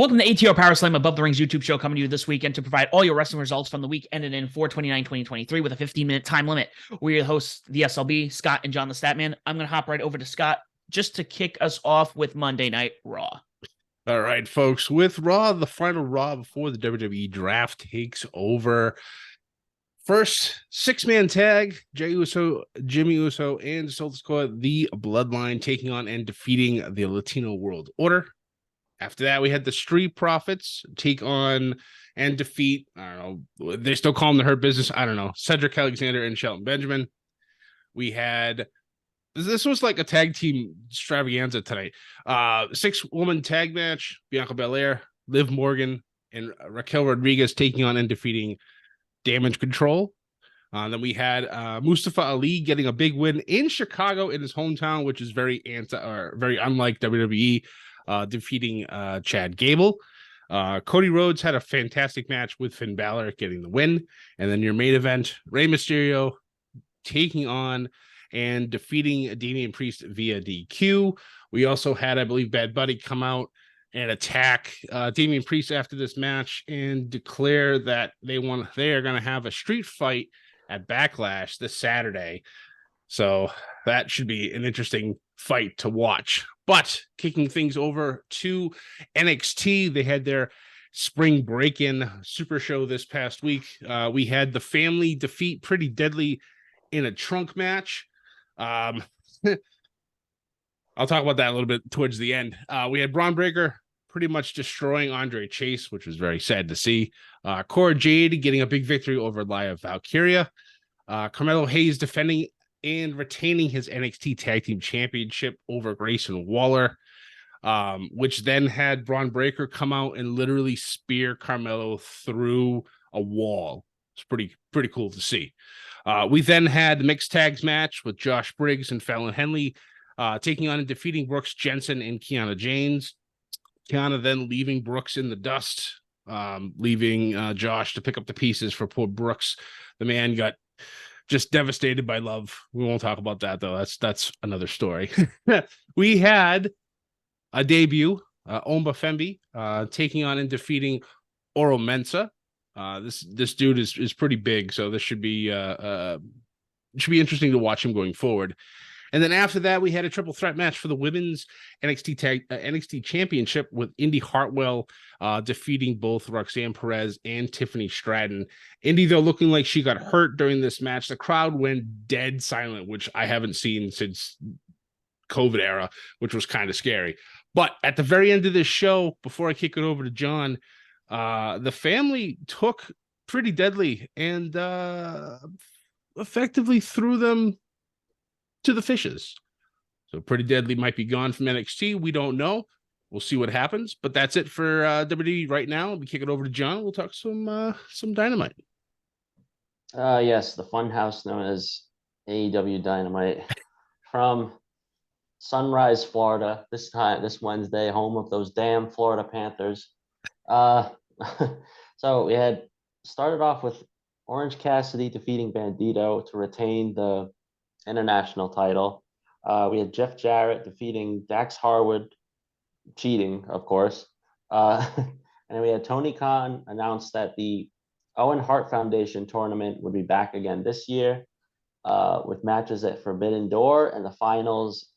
Welcome to ATR Powerslam Above the Rings YouTube show, coming to you this weekend to provide all your wrestling results from the week ended in 4/29/2023 with a 15-minute time limit. We're your hosts, the SLB, Scott and Jon The Stat Man. I'm going to hop right over to Scott just to kick us off with Monday Night Raw. All right, folks, with Raw, the final Raw before the WWE draft takes over. First, six-man tag, Jey Uso, Jimmy Uso, and Soul Squad, the Bloodline, taking on and defeating the Latino World Order. After that, we had the Street Profits take on and defeat, I don't know, they still call them the Hurt Business, I don't know, Cedric Alexander and Shelton Benjamin. We had, this was like a tag team extravaganza tonight. 6-woman tag match, Bianca Belair, Liv Morgan, and Raquel Rodriguez taking on and defeating Damage Control. Then we had Mustafa Ali getting a big win in Chicago in his hometown, which is very unlike WWE. Defeating Chad Gable. Cody Rhodes had a fantastic match with Finn Balor, getting the win. And then your main event, Rey Mysterio taking on and defeating Damian Priest via DQ. We also had, I believe, Bad Bunny come out and attack Damian Priest after this match and declare that they are going to have a street fight at Backlash this Saturday. So that should be an interesting fight to watch. But kicking things over to NXT, they had their spring break-in super show this past week. We had the family defeat Pretty Deadly in a trunk match. I'll talk about that a little bit towards the end. We had Braun Breaker pretty much destroying Andre Chase, which was very sad to see. Cora Jade getting a big victory over Lia Valkyria. Carmelo Hayes defending and retaining his NXT Tag Team Championship over Grayson Waller, which then had Braun Breaker come out and literally spear Carmelo through a wall. It's pretty cool to see. We then had the mixed tags match with Josh Briggs and Fallon Henley taking on and defeating Brooks Jensen and Kiana James. Kiana then leaving Brooks in the dust, leaving Josh to pick up the pieces for poor Brooks. The man got just devastated by love. We won't talk about that, though. That's another story. We had a debut, Omba Fembi, taking on and defeating Oro Mensa. This dude is pretty big, so this should be interesting to watch him going forward. And then after that, we had a triple threat match for the women's NXT Championship with Indy Hartwell defeating both Roxanne Perez and Tiffany Stratton. Indy, though, looking like she got hurt during this match. The crowd went dead silent, which I haven't seen since COVID era, which was kind of scary. But at the very end of this show, before I kick it over to John, the family took Pretty Deadly and effectively threw them to the fishes. So Pretty Deadly might be gone from NXT. We don't know. We'll see what happens. But that's it for WWE right now. We kick it over to John. We'll talk some Dynamite. Yes, the fun house known as AEW Dynamite from Sunrise, Florida. This Wednesday, home of those damn Florida Panthers. So we had started off with Orange Cassidy defeating Bandito to retain the international title. We had Jeff Jarrett defeating Dax Harwood, cheating, of course. And then we had Tony Khan announce that the Owen Hart Foundation tournament would be back again this year, with matches at Forbidden Door and the finals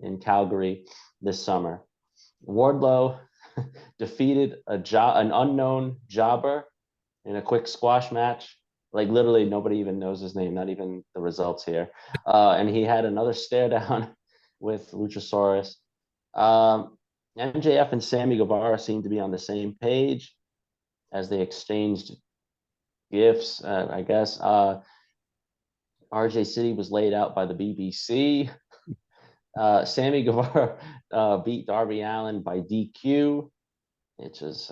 in Calgary this summer. Wardlow defeated an unknown jobber in a quick squash match. Like literally nobody even knows his name, not even the results here. And he had another stare down with Luchasaurus. MJF and Sammy Guevara seemed to be on the same page as they exchanged gifts, I guess. RJ City was laid out by the BBC. Sammy Guevara beat Darby Allin by DQ. It's just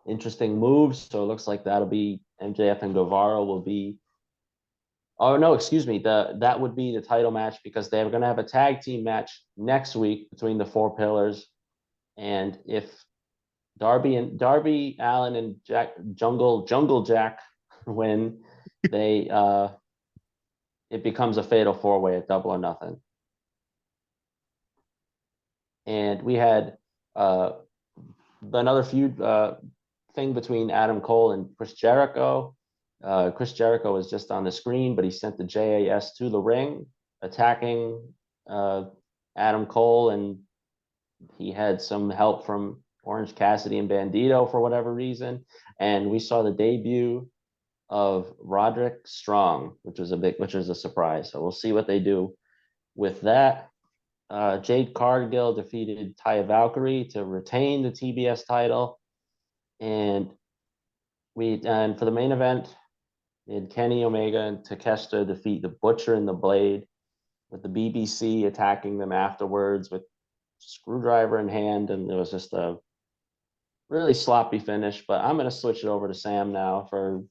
interesting moves. So it looks like that'll be MJF and Guevara will be. Oh no, excuse me. That would be the title match because they're going to have a tag team match next week between the Four Pillars, and if Darby Allin and Jungle Jack win, it becomes a fatal four-way at Double or Nothing. And we had another feud thing between Adam Cole and Chris Jericho. Chris Jericho was just on the screen, but he sent the JAS to the ring, attacking Adam Cole, and he had some help from Orange Cassidy and Bandito for whatever reason. And we saw the debut of Roderick Strong, which was a surprise. So we'll see what they do with that. Jade Cargill defeated Taya Valkyrie to retain the TBS title. And for the main event, we had Kenny Omega and Takeshita defeat the Butcher and the Blade, with the BBC attacking them afterwards with screwdriver in hand, and it was just a really sloppy finish. But I'm going to switch it over to Sam now for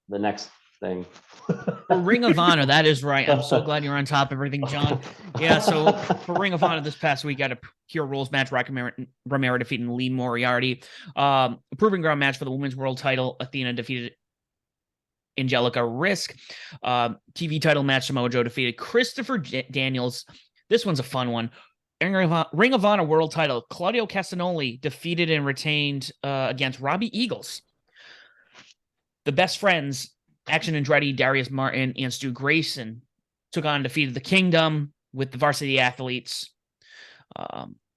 the next thing. For Ring of Honor, that is right. I'm so glad you're on top of everything, John. Yeah, so for Ring of Honor this past week, got a Pure Rules match, Romero defeating Lee Moriarty. A Proving Ground match for the Women's World title. Athena defeated Angelica Risk. TV title match, Samoa Joe defeated Christopher Daniels. This one's a fun one. Ring of Honor World title, Claudio Castagnoli defeated and retained against Robbie Eagles. The Best Friends, Action Andretti, Darius Martin, and Stu Grayson took on and defeated the Kingdom with the Varsity Athletes.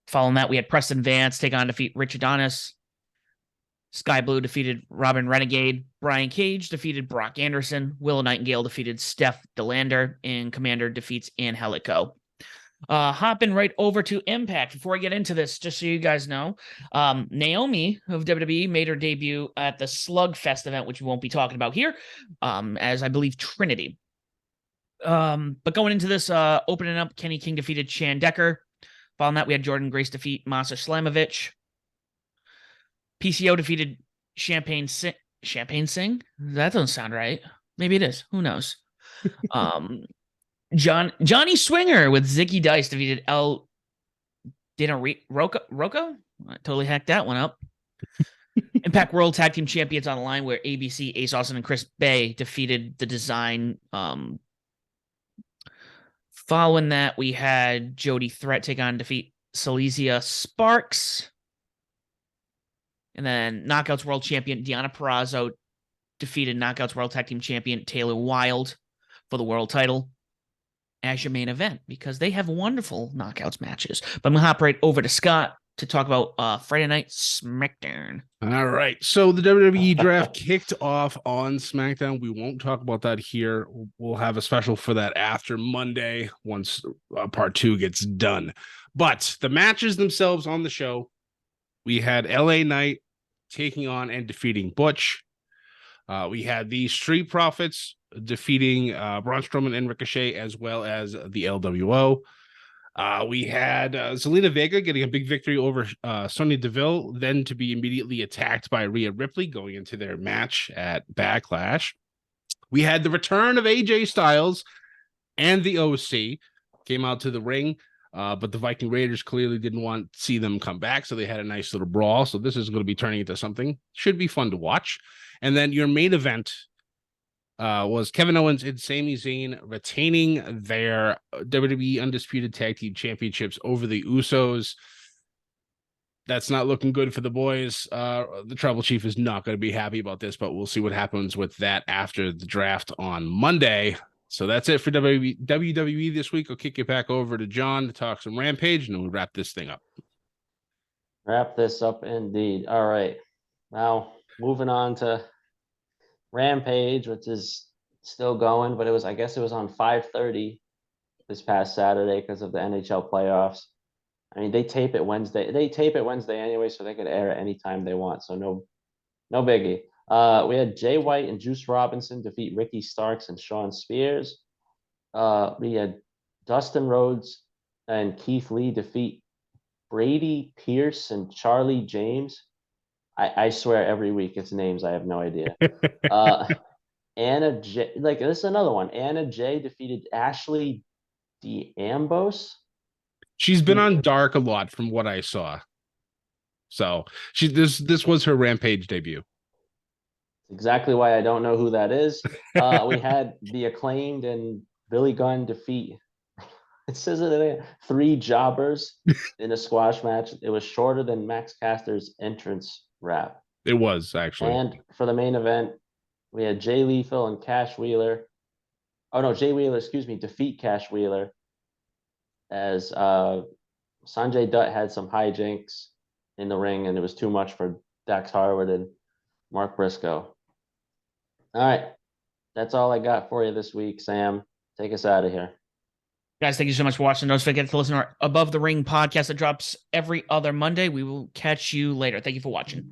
Following that, we had Preston Vance take on and defeat Rich Adonis. Sky Blue defeated Robin Renegade. Brian Cage defeated Brock Anderson. Willow Nightingale defeated Steph DeLander. And Commander defeats Angelico. Hopping right over to Impact. Before I get into this, just so you guys know, Naomi of WWE made her debut at the Slugfest event, which we won't be talking about here, as I believe Trinity. But going into this, opening up, Kenny King defeated Shan Decker. Following that, we had Jordan Grace defeat Masa Slamovich. PCO defeated Champagne Singh? That doesn't sound right. Maybe it is. Who knows? Johnny Swinger with Zicky Dice defeated El Rocco? I totally hacked that one up. Impact World Tag Team Champions on the line, where ABC, Ace Austin, and Chris Bay defeated the Design. Following that, we had Jody Threat take on defeat Silesia Sparks. And then Knockouts World Champion Deonna Purrazzo defeated Knockouts World Tag Team Champion Taylor Wilde for the world title as your main event, because they have wonderful Knockouts matches. But I'm going to hop right over to Scott to talk about Friday Night SmackDown. All right. So the WWE draft kicked off on SmackDown. We won't talk about that here. We'll have a special for that after Monday once part 2 gets done. But the matches themselves on the show, we had LA Knight taking on and defeating Butch. We had the Street Profits defeating Braun Strowman and Ricochet, as well as the LWO. We had Zelina Vega getting a big victory over Sonya Deville, then to be immediately attacked by Rhea Ripley going into their match at Backlash. We had the return of AJ Styles and the OC came out to the ring, but the Viking Raiders clearly didn't want to see them come back, so they had a nice little brawl. So this is going to be turning into something. Should be fun to watch. And then your main event was Kevin Owens and Sami Zayn retaining their WWE Undisputed Tag Team Championships over the Usos. That's not looking good for the boys. The Tribal Chief is not going to be happy about this, but we'll see what happens with that after the draft on Monday. So that's it for WWE this week. I'll kick it back over to John to talk some Rampage, and then we'll wrap this thing up. Wrap this up indeed. All right. Now, moving on to Rampage, which is still going, but I guess it was on 5:30 this past Saturday because of the NHL playoffs. I mean, they tape it Wednesday. They tape it Wednesday anyway, so they could air it anytime they want. So no biggie. We had Jay White and Juice Robinson defeat Ricky Starks and Sean Spears. We had Dustin Rhodes and Keith Lee defeat Brady Pierce and Charlie James. I swear every week it's names. I have no idea. Anna J, this is another one. Anna J defeated Ashley D'Ambos. She's been on Dark a lot from what I saw. So this was her Rampage debut. Exactly why I don't know who that is. We had the Acclaimed and Billy Gunn defeat It says it there. 3 jobbers in a squash match. It was shorter than Max Caster's entrance rap. It was actually. And for the main event, we had Jay Lethal and Cash Wheeler. Oh no, Jay Wheeler, excuse me, defeat Cash Wheeler as Sanjay Dutt had some hijinks in the ring, and it was too much for Dax Harwood and Mark Briscoe. All right, that's all I got for you this week, Sam. Take us out of here. Guys, thank you so much for watching. Don't forget to listen to our Above the Ring podcast that drops every other Monday. We will catch you later. Thank you for watching.